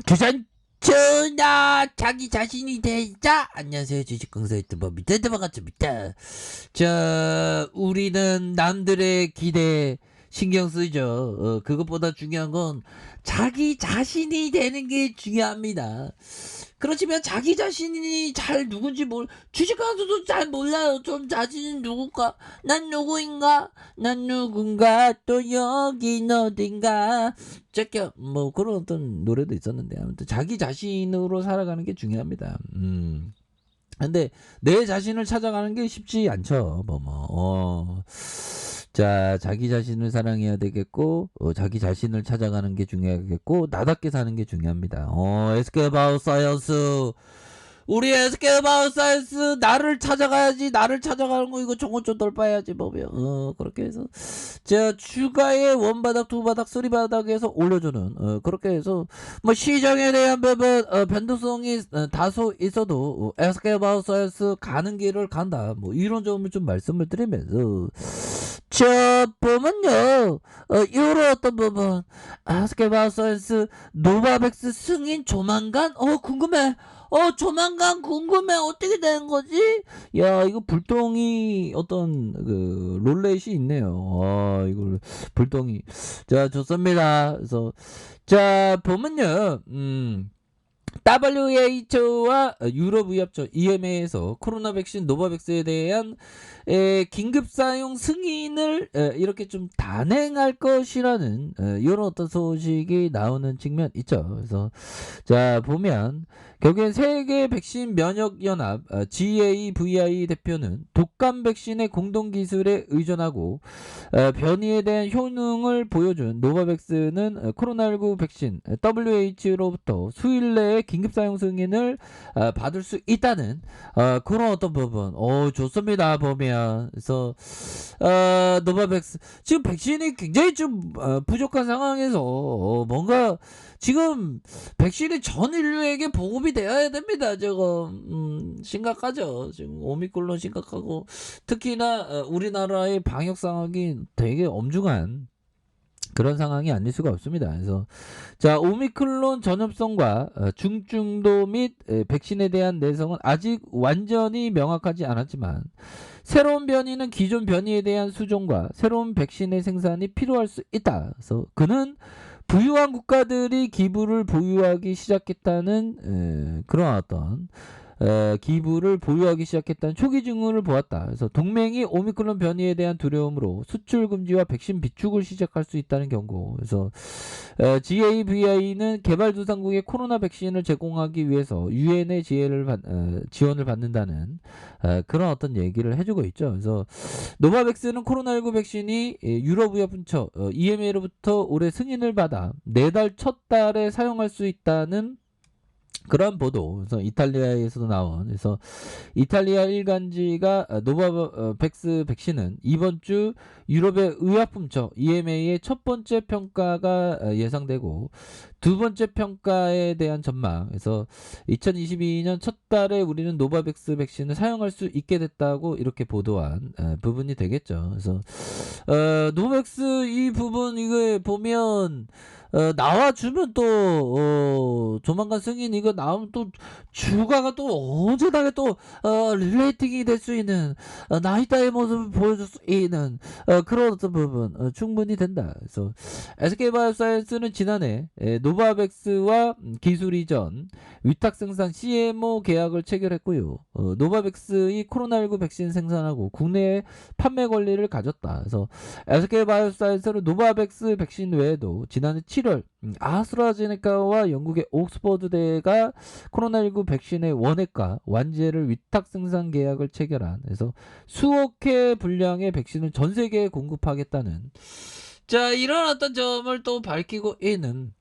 주산 전하 자기 자신이 되자. 안녕하세요, 주식강사 유튜버 밑에도 반갑습니다. 자, 우리는 남들의 기대 신경 쓰죠. 그것보다 중요한 건 자기 자신이 되는 게 중요합니다. 그렇지만 자기 자신이 잘 누군지 주식강사도 잘 몰라요. 좀 자신이 누굴까? 난 누구인가? 난 누군가? 또 여긴 어딘가? 제껴 뭐 그런 어떤 노래도 있었는데, 아무튼 자기 자신으로 살아가는 게 중요합니다. 근데 내 자신을 찾아가는 게 쉽지 않죠. 자, 자기 자신을 사랑해야 되겠고, 자기 자신을 찾아가는 게 중요하겠고, 나답게 사는 게 중요합니다. 에스케바우 사이언스. 우리 에스케바우 사이언스, 나를 찾아가야지. 나를 찾아가는 거, 이거 정원 좀 돌파해야지, 보면. 그렇게 해서. 자, 추가의 원바닥, 두바닥, 쓰리바닥에서 올려주는, 그렇게 해서, 뭐, 시장에 대한 부분, 변동성이 다소 있어도, 에스케바우 사이언스 가는 길을 간다. 뭐, 이런 점을 좀 말씀을 드리면서, 저 보면요, 요런 어떤 부분, 아스케바 사이언스 노바백스 승인 조만간 궁금해. 조만간 궁금해. 어떻게 되는 거지? 야, 이거 불똥이 어떤 그 롤렛이 있네요. 이걸 불똥이. 자, 좋습니다. 그래서 자, 보면요, WHO와 유럽의협조 EMA에서 코로나 백신 노바백스에 대한 긴급 사용 승인을 이렇게 좀 단행할 것이라는 이런 어떤 소식이 나오는 측면 있죠. 그래서 자, 보면 결국엔 세계 백신 면역 연합 GAVI 대표는 독감 백신의 공동 기술에 의존하고 변이에 대한 효능을 보여준 노바백스는 코로나19 백신 WHO로부터 수일 내에 긴급 사용 승인을 받을 수 있다는 그런 어떤 부분. 좋습니다. 보면 그래서 노바백스 지금 백신이 굉장히 좀 부족한 상황에서 뭔가 지금 백신이 전 인류에게 보급이 되어야 됩니다. 지금 심각하죠. 지금 오미크론 심각하고, 특히나 우리나라의 방역 상황이 되게 엄중한 그런 상황이 아닐 수가 없습니다. 그래서 자, 오미크론 전염성과 중증도 및 백신에 대한 내성은 아직 완전히 명확하지 않았지만, 새로운 변이는 기존 변이에 대한 수종과 새로운 백신의 생산이 필요할 수 있다. 그래서 그는 부유한 국가들이 기부를 보유하기 시작했다는 그런 어떤 기부를 보유하기 시작했다는 초기 징후를 보았다. 그래서 동맹이 오미크론 변이에 대한 두려움으로 수출 금지와 백신 비축을 시작할 수 있다는 경고. 그래서 GAVI는 개발도상국에 코로나 백신을 제공하기 위해서 유엔의 지원을 받는다는 그런 어떤 얘기를 해주고 있죠. 그래서 노바백스는 코로나19 백신이 유럽의협분처 EMA로부터 올해 승인을 받아 내달 첫 달에 사용할 수 있다는 그런 보도. 그래서 이탈리아에서도 나온, 그래서 이탈리아 일간지가 노바백스 백신은 이번 주 유럽의 의약품처 EMA의 첫 번째 평가가 예상되고, 두 번째 평가에 대한 전망. 그래서 2022년 첫 달에 우리는 노바백스 백신을 사용할 수 있게 됐다고 이렇게 보도한 부분이 되겠죠. 그래서 노바백스 이 부분 이거 보면 나와주면 또 조만간 승인 이거 나오면 또 주가가 또 엄청나게 또 릴레이팅이 될 수 있는 나이다의 모습을 보여줄 수 있는 그런 어떤 부분 충분히 된다. 그래서 SK바이오사이언스는 지난해 노바백스와 기술 이전 위탁 생산 CMO 계약을 체결했고요. 노바백스의 코로나19 백신 생산하고 국내에 판매 권리를 가졌다. 그래서 SK바이오사이언스는 노바백스 백신 외에도 지난해 7월 아스트라제네카와 영국의 옥스퍼드대가 코로나19 백신의 원액과 완제를 위탁 생산 계약을 체결한, 그래서 수억 회 분량의 백신을 전 세계에 공급하겠다는, 자, 이런 어떤 점을 또 밝히고 있는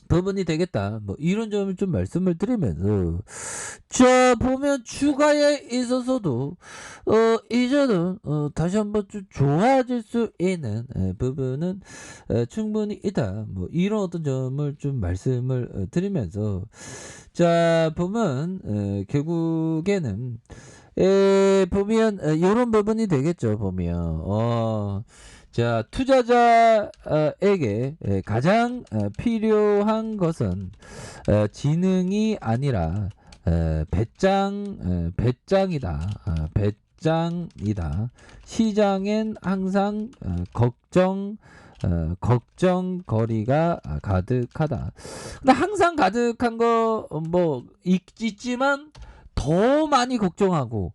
부분이 되겠다. 뭐 이런 점을 좀 말씀을 드리면서, 자, 보면 주가에 있어서도 이제는 다시 한번 좀 좋아질 수 있는 부분은 충분히 있다. 뭐 이런 어떤 점을 좀 말씀을 드리면서, 자, 보면 결국에는 보면 이런 부분이 되겠죠. 보면 자, 투자자에게 가장 필요한 것은 지능이 아니라 배짱이다. 배짱이다. 시장엔 항상 걱정거리가 가득하다. 근데 항상 가득한 거 뭐 있지만 더 많이 걱정하고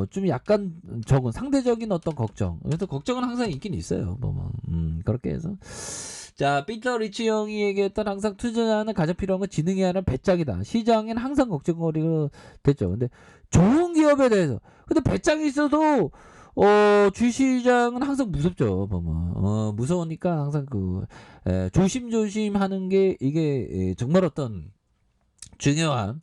좀 약간 적은 상대적인 어떤 걱정. 그래서 걱정은 항상 있긴 있어요. 그렇게 해서 자, 피터 리치 형이 얘기했던 항상 투자자는 가장 필요한 건 지능이 아니라 배짱이다. 시장엔 항상 걱정거리가 됐죠. 근데 좋은 기업에 대해서 근데 배짱이 있어도 주시장은 항상 무섭죠. 무서우니까 항상 조심조심 하는 게 이게 정말 어떤 중요한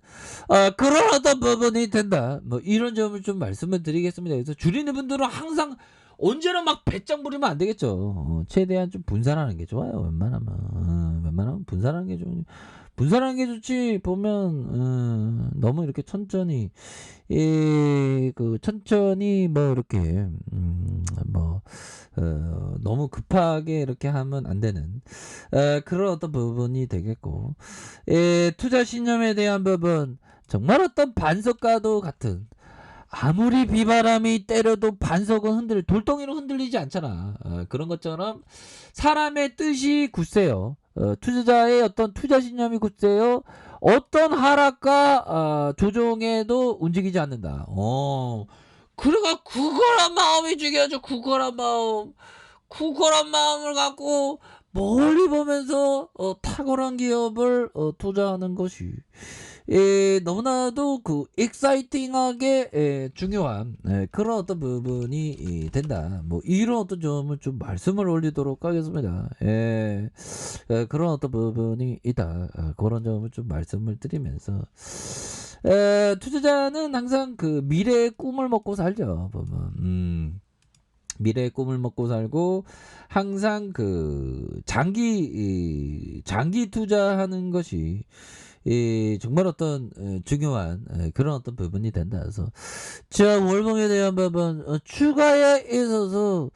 그런 어떤 부분이 된다. 뭐 이런 점을 좀 말씀을 드리겠습니다. 그래서 줄이는 분들은 항상 언제나 막 배짱 부리면 안 되겠죠. 최대한 좀 분산하는 게 좋아요. 웬만하면 분산하는 게 분산하는 게 좋지. 보면 너무 이렇게 천천히 천천히 뭐 이렇게 너무 급하게 이렇게 하면 안 되는 그런 어떤 부분이 되겠고, 투자 신념에 대한 부분 정말 어떤 반석과도 같은, 아무리 비바람이 때려도 반석은 돌덩이로 흔들리지 않잖아. 그런 것처럼 사람의 뜻이 굳세요. 투자자의 어떤 투자 신념이 굳세요. 어떤 하락과 조정에도 움직이지 않는다. 그러니까 그거란 마음이 중요하죠. 그거란 마음을 갖고 멀리 보면서 탁월한 기업을 투자하는 것이 너무나도 익사이팅하게 중요한 그런 어떤 부분이 된다. 뭐 이런 어떤 점을 좀 말씀을 올리도록 하겠습니다. 그런 어떤 부분이 있다. 그런 점을 좀 말씀을 드리면서 투자자는 항상 미래의 꿈을 먹고 살죠. 보면 미래의 꿈을 먹고 살고 항상 장기 투자하는 것이 정말 어떤 중요한 그런 어떤 부분이 된다. 그래서 자, 월봉에 대한 부분 추가에 있어서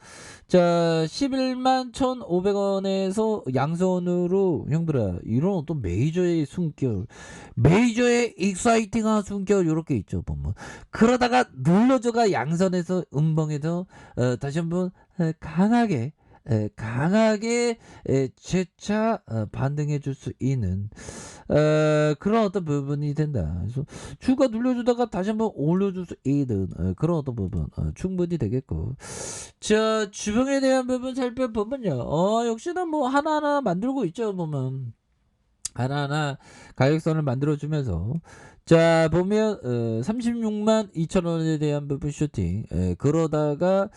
자 11만 1,500원에서 양선으로 형들아 이런 어떤 메이저의 숨결, 메이저의 익사이팅한 숨결 이렇게 있죠. 보면 그러다가 눌러줘가 양선에서 음봉에서 다시 한번 강하게 재차 반등해 줄 수 있는 그런 어떤 부분이 된다. 그래서 주가 눌려주다가 다시 한번 올려줄 수 있는 그런 어떤 부분 충분히 되겠고, 자 주봉에 대한 부분 살펴보면요, 역시나 뭐 하나하나 만들고 있죠. 보면 하나하나 가격선을 만들어주면서 자 보면 36만 2천원에 대한 부분 슈팅, 그러다가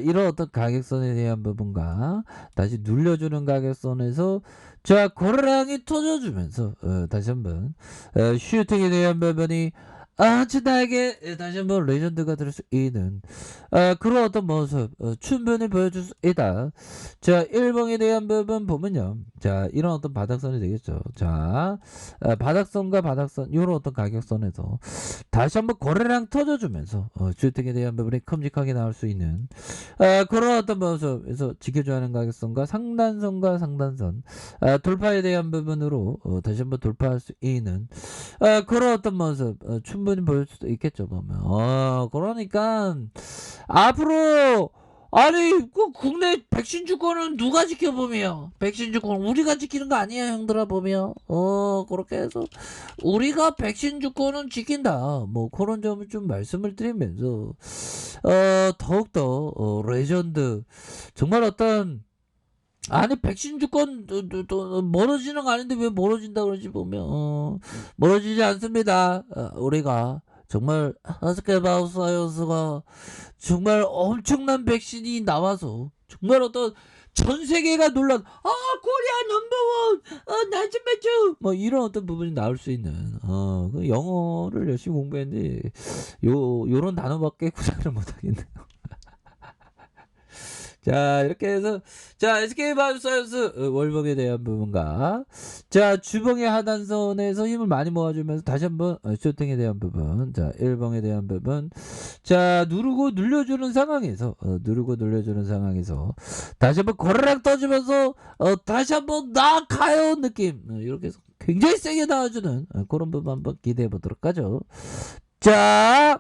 이런 어떤 가격선에 대한 부분과 다시 눌려주는 가격선에서 자 고라랑이 터져주면서 다시 한번 슈팅에 대한 부분이 아주 나에게 다시 한번 레전드가 될 수 있는 그런 어떤 모습 충분히 보여줄 수 있다. 자 1봉에 대한 부분 보면요, 자 이런 어떤 바닥선이 되겠죠. 자 바닥선과 바닥선 이런 어떤 가격선에서 다시 한번 거래량 터져주면서 주택에 대한 부분이 큼직하게 나올 수 있는 그런 어떤 모습에서 지켜줘야 하는 가격선과 상단선과 상단선 돌파에 대한 부분으로 다시 한번 돌파할 수 있는 그런 어떤 모습 충분히 보일 수도 있겠죠. 보면 그러니까 앞으로 아니 국내 백신 주권은 누가 지켜보며, 백신 주권 우리가 지키는 거 아니야 형들아. 보면 그렇게 해서 우리가 백신 주권은 지킨다. 뭐 그런 점을 좀 말씀을 드리면서 더욱더 레전드 정말 어떤 아니 백신 주권 멀어지는 거 아닌데 왜 멀어진다 그러지. 보면 멀어지지 않습니다. 우리가 정말 하스케 바이오사이언스가 정말 엄청난 백신이 나와서 정말 어떤 전 세계가 놀란 코리아 넘버원 나이스 매추 뭐 이런 어떤 부분이 나올 수 있는 영어를 열심히 공부했는데 요런 단어밖에 구사를 못하겠네요. 자 이렇게 해서 자 SK바이오사이언스 월봉에 대한 부분과 자 주봉의 하단선에서 힘을 많이 모아주면서 다시 한번 쇼팅에 대한 부분, 자 1봉에 대한 부분 자 누르고 눌려주는 상황에서 다시 한번 고르락 떠주면서 다시 한번 나가요 느낌 이렇게 해서 굉장히 세게 나와주는 그런 부분 한번 기대해 보도록 하죠. 자,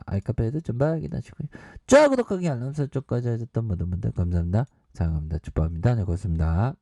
알카페도 좀 확인하시고요. 자, 구독하기 알람 설정까지 하셨던 모든 분들 감사합니다. 사랑합니다. 축복합니다. 네, 고맙습니다.